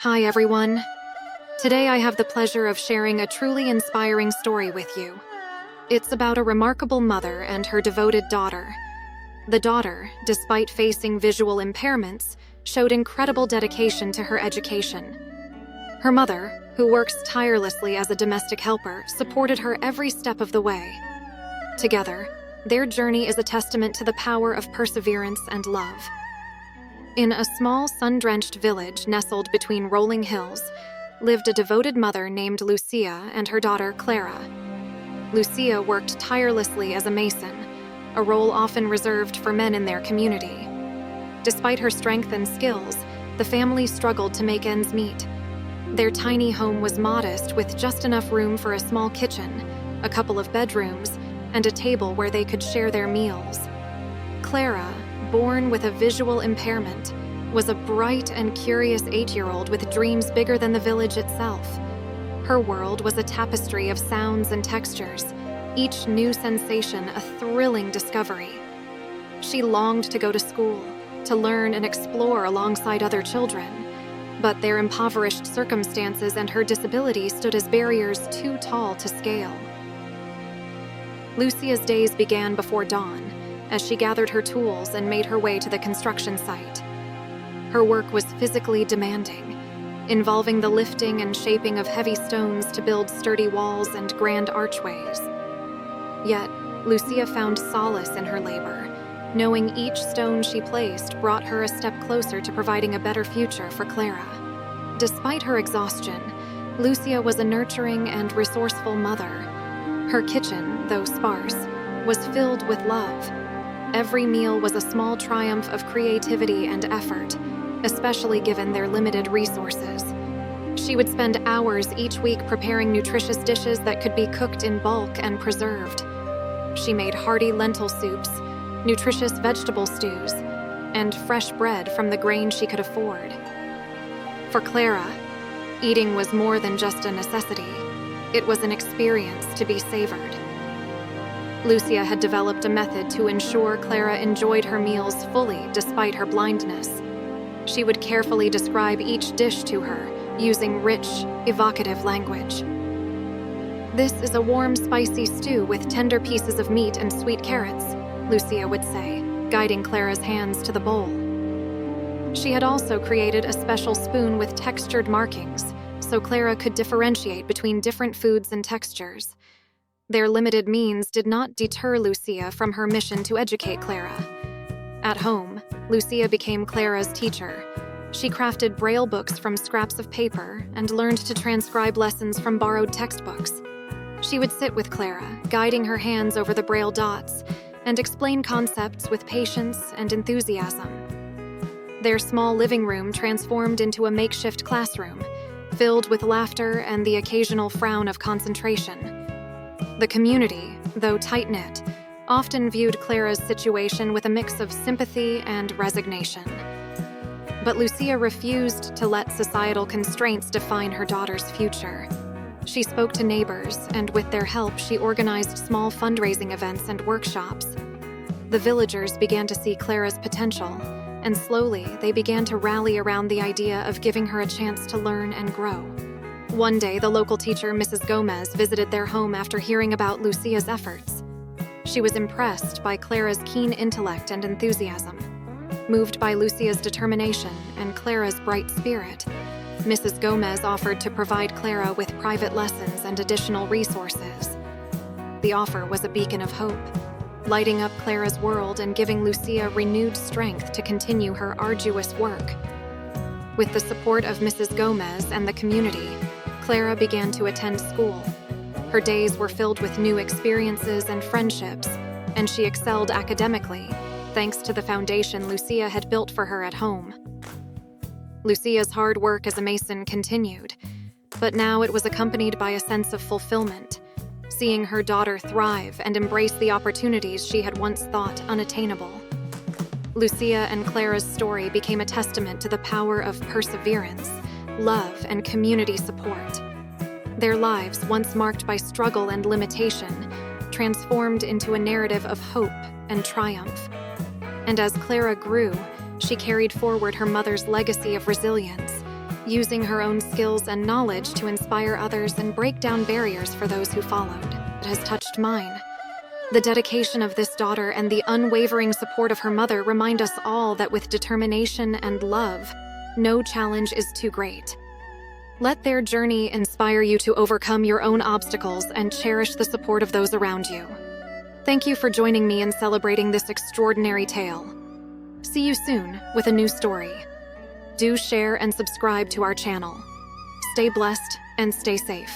Hi, everyone. Today I have the pleasure of sharing a truly inspiring story with you. It's about a remarkable mother and her devoted daughter. The daughter, despite facing visual impairments, showed incredible dedication to her education. Her mother, who works tirelessly as a domestic helper, supported her every step of the way. Together, their journey is a testament to the power of perseverance and love. In a small, sun-drenched village nestled between rolling hills, lived a devoted mother named Lucia and her daughter Clara. Lucia worked tirelessly as a mason, a role often reserved for men in their community. Despite her strength and skills, the family struggled to make ends meet. Their tiny home was modest, with just enough room for a small kitchen, a couple of bedrooms, and a table where they could share their meals. Clara, born with a visual impairment, was a bright and curious 8-year-old with dreams bigger than the village itself. Her world was a tapestry of sounds and textures, each new sensation a thrilling discovery. She longed to go to school, to learn and explore alongside other children, but their impoverished circumstances and her disability stood as barriers too tall to scale. Lucia's days began before dawn, as she gathered her tools and made her way to the construction site. Her work was physically demanding, involving the lifting and shaping of heavy stones to build sturdy walls and grand archways. Yet, Lucia found solace in her labor, knowing each stone she placed brought her a step closer to providing a better future for Clara. Despite her exhaustion, Lucia was a nurturing and resourceful mother. Her kitchen, though sparse, was filled with love. Every meal was a small triumph of creativity and effort, especially given their limited resources. She would spend hours each week preparing nutritious dishes that could be cooked in bulk and preserved. She made hearty lentil soups, nutritious vegetable stews, and fresh bread from the grain she could afford. For Clara, eating was more than just a necessity. It was an experience to be savored. Lucia had developed a method to ensure Clara enjoyed her meals fully despite her blindness. She would carefully describe each dish to her, using rich, evocative language. "This is a warm, spicy stew with tender pieces of meat and sweet carrots," Lucia would say, guiding Clara's hands to the bowl. She had also created a special spoon with textured markings, so Clara could differentiate between different foods and textures. Their limited means did not deter Lucia from her mission to educate Clara. At home, Lucia became Clara's teacher. She crafted braille books from scraps of paper and learned to transcribe lessons from borrowed textbooks. She would sit with Clara, guiding her hands over the braille dots, and explain concepts with patience and enthusiasm. Their small living room transformed into a makeshift classroom, filled with laughter and the occasional frown of concentration. The community, though tight-knit, often viewed Clara's situation with a mix of sympathy and resignation. But Lucia refused to let societal constraints define her daughter's future. She spoke to neighbors, and with their help, she organized small fundraising events and workshops. The villagers began to see Clara's potential, and slowly they began to rally around the idea of giving her a chance to learn and grow. One day, the local teacher, Mrs. Gomez, visited their home after hearing about Lucia's efforts. She was impressed by Clara's keen intellect and enthusiasm. Moved by Lucia's determination and Clara's bright spirit, Mrs. Gomez offered to provide Clara with private lessons and additional resources. The offer was a beacon of hope, lighting up Clara's world and giving Lucia renewed strength to continue her arduous work. With the support of Mrs. Gomez and the community, Clara began to attend school. Her days were filled with new experiences and friendships, and she excelled academically, thanks to the foundation Lucia had built for her at home. Lucia's hard work as a mason continued, but now it was accompanied by a sense of fulfillment, seeing her daughter thrive and embrace the opportunities she had once thought unattainable. Lucia and Clara's story became a testament to the power of perseverance, love, and community support. Their lives, once marked by struggle and limitation, transformed into a narrative of hope and triumph. And as Clara grew, she carried forward her mother's legacy of resilience, using her own skills and knowledge to inspire others and break down barriers for those who followed. It has touched mine. The dedication of this daughter and the unwavering support of her mother remind us all that with determination and love, no challenge is too great. Let their journey inspire you to overcome your own obstacles and cherish the support of those around you. Thank you for joining me in celebrating this extraordinary tale. See you soon with a new story. Do share and subscribe to our channel. Stay blessed and stay safe.